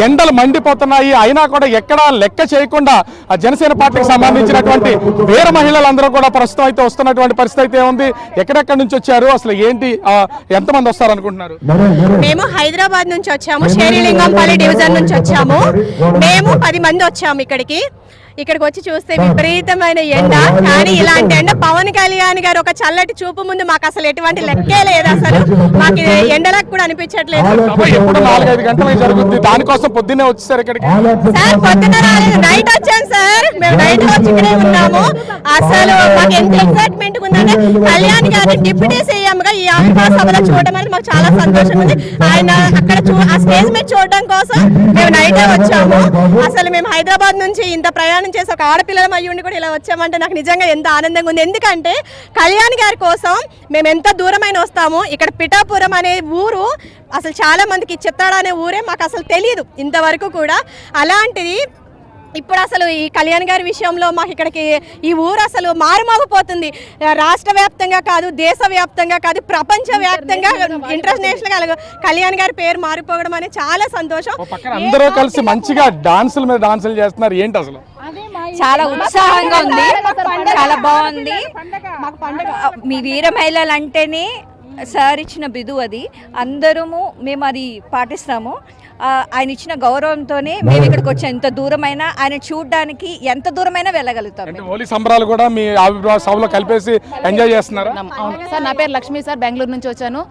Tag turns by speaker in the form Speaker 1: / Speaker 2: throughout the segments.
Speaker 1: ఎండలు మండిపోతున్నాయి, అయినా కూడా ఎక్కడా లెక్క చేయకుండా జనసేన పార్టీకి సంబంధించినటువంటి వీర మహిళలందరూ కూడా ప్రస్తుతం అయితే వస్తున్నటువంటి పరిస్థితి అయితే ఉంది. ఎక్కడెక్కడి నుంచి వచ్చారు, అసలు ఏంటి, ఎంతమంది వస్తారు అనుకుంటున్నారు?
Speaker 2: మేము హైదరాబాద్ నుంచి వచ్చాము, షేరిలింగంపల్లి డివిజన్ నుంచి వచ్చాము. మేము 10 మంది వచ్చాము ఇక్కడికి వచ్చి చూస్తే విపరీతమైన ఎండ. కానీ ఇలాంటి ఎండ పవన్ కళ్యాణ్ గారు ఒక చల్లటి చూపు ముందు మాకు అసలు ఎటువంటి లెక్కే లేదు. అసలు మాకు ఎండలకు కూడా అనిపించట్లేదు.
Speaker 1: ఎప్పుడు 4-5 గంటలకు జరుగుతుంది, దానికోసం పొద్దున్నే వచ్చేసారు ఇక్కడికి?
Speaker 2: సార్ పొద్దున్న రాలేదు, నైట్ వచ్చాను సార్. మేము నైట్ వచ్చి ఇక్కడే ఉన్నాము. అసలు మాకు ఎంత ఎక్సైట్మెంట్ ఉందంటే కళ్యాణ్ గారిని డిప్యూటీ సీఎం గా ఈ ఆవిర్భావ సభలో చూడడం అనేది మాకు చాలా సంతోషం ఉంది. ఆయన అక్కడ ఆ స్టేజ్ మీద చూడడం కోసం మేము నైటే వచ్చాము. అసలు మేము హైదరాబాద్ నుంచి ఇంత ప్రయాణం చేసి ఒక ఆడపిల్లల అయ్యుండి కూడా ఇలా వచ్చామంటే నాకు నిజంగా ఎంత ఆనందంగా ఉంది. ఎందుకంటే కళ్యాణ్ గారి కోసం మేము ఎంత దూరమైన వస్తాము. ఇక్కడ పిఠాపురం అనే ఊరు అసలు చాలా మందికి చిత్తాడ అనే ఊరే మాకు అసలు తెలియదు ఇంతవరకు కూడా. అలాంటిది ఇప్పుడు అసలు ఈ కళ్యాణ్ గారి విషయంలో మాకు ఇక్కడికి ఈ ఊరు అసలు మారుమోగిపోతుంది. రాష్ట్ర వ్యాప్తంగా కాదు, దేశవ్యాప్తంగా కాదు, ప్రపంచవ్యాప్తంగా ఇంటర్నేషనల్ కళ్యాణ్ గారి పేరు మారిపోవడం అనేది చాలా సంతోషం.
Speaker 1: అందరూ కలిసి మంచిగా డాన్సుల మీద డాన్సులు చేస్తున్నారు, ఏంటి అసలు?
Speaker 3: చాలా ఉత్సాహంగా ఉంది, చాలా బాగుంది. మీ వీర మహిళలు అంటేనే సార్ ఇచ్చిన బిదు, అది అందరము మేము అది పాటిస్తాము. ఆయన ఇచ్చిన గౌరవంతోనే మేము ఇక్కడికి వచ్చాం. ఎంత దూరమైనా ఆయన చూడడానికి ఎంత దూరమైనా వెళ్ళగలుగుతాం.
Speaker 1: హోలీ సంబరాలు కూడా మీ ఆవిర్భావ సభలో కలిపేసి ఎంజాయ్ చేస్తున్నారు?
Speaker 4: అవును సార్, నా పేరు లక్ష్మి సార్, బెంగళూరు నుంచి వచ్చాను.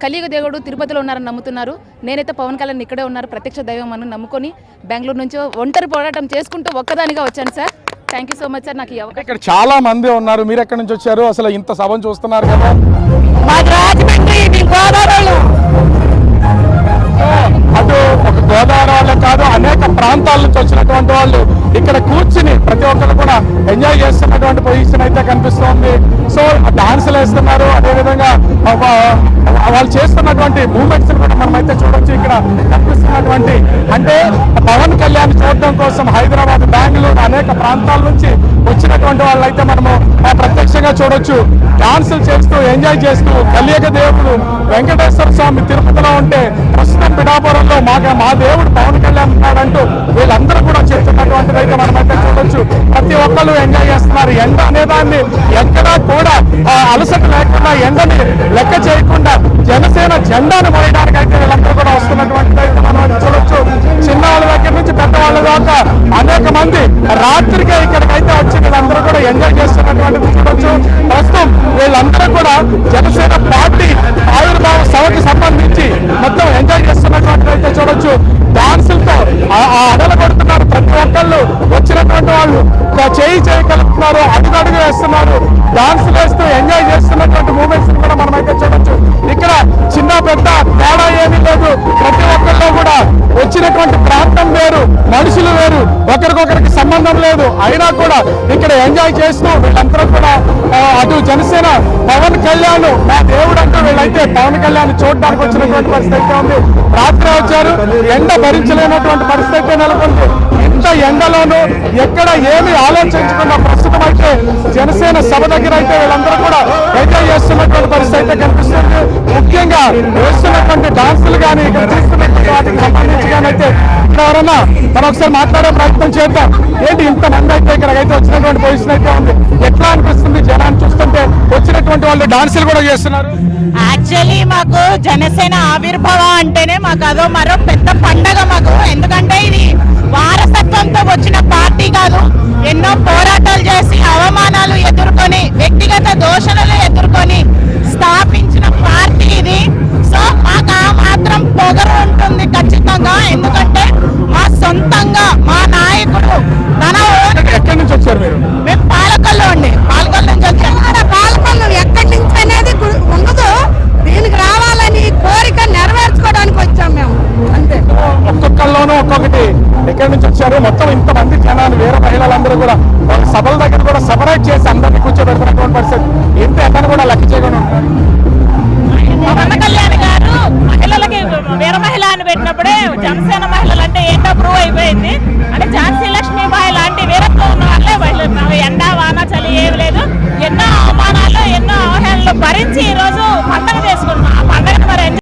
Speaker 4: కలియుగ దేవుడు తిరుపతిలో ఉన్నారని నమ్ముతున్నారు. నేనైతే పవన్ కళ్యాణ్ ఇక్కడే ఉన్నారు, ప్రత్యక్ష దైవం అని నమ్ముకొని బెంగళూరు నుంచి ఒంటరి పోరాటం చేసుకుంటూ ఒక్కదానిగా వచ్చాను sir. Thank you so much sir. నాకు
Speaker 1: ఇక్కడ చాలా మంది ఉన్నారు, మీరు ఎక్కడి నుంచి వచ్చారు? అసలు ఇంత సభను చూస్తున్నారు కదా? అటు ఒక గోదావరి వాళ్ళే కాదు, అనేక ప్రాంతాల నుంచి వచ్చినటువంటి వాళ్ళు ఇక్కడ కూర్చుని ప్రతి ఒక్కరు కూడా ఎంజాయ్ చేస్తున్నటువంటి పొజిషన్ అయితే కనిపిస్తోంది. సో డాన్సులు వేస్తున్నారు, అదేవిధంగా వాళ్ళు చేస్తున్నటువంటి మూమెంట్స్ కూడా మనం అయితే చూడొచ్చు. ఇక్కడ కనిపిస్తున్నటువంటి అంటే పవన్ కళ్యాణ్ చూడడం కోసం హైదరాబాద్, బెంగళూరు అనేక ప్రాంతాల నుంచి వచ్చినటువంటి వాళ్ళు అయితే మనము ప్రత్యక్షంగా చూడొచ్చు. డాన్సులు చేస్తూ ఎంజాయ్ చేస్తూ కలియుగ దేవుడు వెంకటేశ్వర స్వామి తిరుపతిలో ఉంటే ప్రస్తుతం పిఠాపురంలో మా దేవుడు పవన్ కళ్యాణ్ ఉన్నాడంటూ వీళ్ళందరూ కూడా చెప్తున్నటువంటిది అయితే మనమైతే చూడొచ్చు. ప్రతి ఒక్కరు ఎంజాయ్ చేస్తున్నారు. ఎండ అనేదాన్ని ఎక్కడా కూడా అలసట లేకుండా, ఎండని లెక్క చేయకుండా జనసేన జెండాను మోయడానికి అయితే వీళ్ళందరూ కూడా వస్తున్నటువంటిది అయితే మనం చూడొచ్చు. చిన్నవాళ్ళ దగ్గర నుంచి పెద్దవాళ్ళ దాకా అనేక మంది రాత్రికే ఇక్కడికైతే వచ్చి వీళ్ళందరూ కూడా ఎంజాయ్ చేస్తున్నటువంటిది చూడొచ్చు. ప్రస్తుతం వీళ్ళందరూ కూడా జనసేన పార్టీ ఆవిర్భావ సభకి సంబంధించి మొత్తం ఎంజాయ్ చేస్తున్నటువంటిది అయితే చూడొచ్చు. డాన్సులతో అడలు కొడుతున్నారు. ప్రతి ఒక్కళ్ళు వచ్చినటువంటి వాళ్ళు చేయి కలుపుతున్నారు, అడుగు వేస్తున్నారు, డాన్సులు వేస్తూ ఎంజాయ్ చేస్తున్నటువంటి మూమెంట్స్ కూడా మనమైతే చూడొచ్చు. ఇక్కడ చిన్న పెద్ద తేడా ఏమీ లేదు. ప్రతి ఒక్కళ్ళు కూడా వచ్చినటువంటి ప్రాంతం వేరు, మనుషులు వేరు, ఒకరికొకరికి సంబంధం లేదు. అయినా కూడా ఇక్కడ ఎంజాయ్ చేస్తూ వీళ్ళందరూ కూడా అటు జనసేన పవన్ కళ్యాణ్ మా దేవుడు అంటూ వీళ్ళైతే పవన్ కళ్యాణ్ చూడడానికి వచ్చినటువంటి పరిస్థితి అయితే ఉంది. రాత్రి వచ్చారు, ఎండ భరించలేనటువంటి పరిస్థితి అయితే నెలకొంది. ఇంత ఎండలోనూ ఎక్కడ ఏమి ఆలోచించకుండా ప్రస్తుతం అయితే జనసేన సభ దగ్గర అయితే వీళ్ళందరూ కూడా ఎంజాయ్ చేస్తున్నటువంటి పరిస్థితి అయితే కనిపిస్తుంది. ముఖ్యంగా వేస్తున్నటువంటి డాన్సులు కానీ ఇక్కడ చేస్తున్నటువంటి వాటికి సంబంధించి కానీ అయితే ఇక్కడ ఎవరన్నా మనం ఒకసారి మాట్లాడే ప్రయత్నం చేద్దాం. ఏంటి ఇంతమంది అయితే ఇక్కడికైతే వచ్చినటువంటి పొజిషన్ అయితే ఉంది, ఎట్లా అనిపిస్తుంది జనాన్ని చూస్తుంటే? వచ్చినటువంటి వాళ్ళు డాన్సులు కూడా చేస్తున్నారు.
Speaker 2: యాక్చువల్లీ మాకు జనసేన ఆవిర్భావ అంటేనే మాకు అదో మరో పెద్ద పండగ మాకు. ఎందుకంటే ఇది వారసత్వంతో వచ్చిన పార్టీ కాదు. ఎన్నో పోరాటాలు చేసి అవమానాలు ఎదుర్కొని వ్యక్తిగత దోషణలు ఎదుర్కొని స్థాపించిన పార్టీ ఇది. సో మాకు ఆ మాత్రం పొగరు ఉంటుంది ఖచ్చితంగా. ఎందుకంటే మా సొంతంగా మా నాయకుడు తన
Speaker 1: ఎక్కడి నుంచి వచ్చారు మీరు?
Speaker 2: మేము పాలకొల్లు అండి, పాలకొల్లు నుంచి వచ్చాము. పాలకొల్లు ఎక్కడి నుంచి అనేది ఉండదు, దీనికి రావాలని కోరిక నెరవేర్చుకోవడానికి వచ్చాం మేము, అంతే.
Speaker 1: ఒక్కొక్కళ్ళలోనూ ఒక్కొక్కటి ఎక్కడి నుంచి వచ్చారు. మొత్తం ఇంతమంది జనాలు వీర మహిళలందరూ కూడా సభల దగ్గర కూడా సెపరేట్ చేసి అందరినీ కూర్చోబెడుతున్నటువంటి పరిస్థితి. ఇంత ఎండను కూడా లెక్క చేయకుండా ఉంటారు.
Speaker 2: పవన్ కళ్యాణ్ గారు మహిళలకి వీర మహిళ అని పెట్టినప్పుడే జనసేన మహిళలు అంటే ఏంటో ప్రూవ్ అయిపోయింది. అంటే ఝాన్సీ లక్ష్మీబాయి లాంటి వీరత్వం ఉన్న వాళ్ళే ఎండ వాన చలి ఏమి లేదు, ఎన్నో అవమానాలు ఎన్నో అవహేళనలు భరించి ఈరోజు పండగ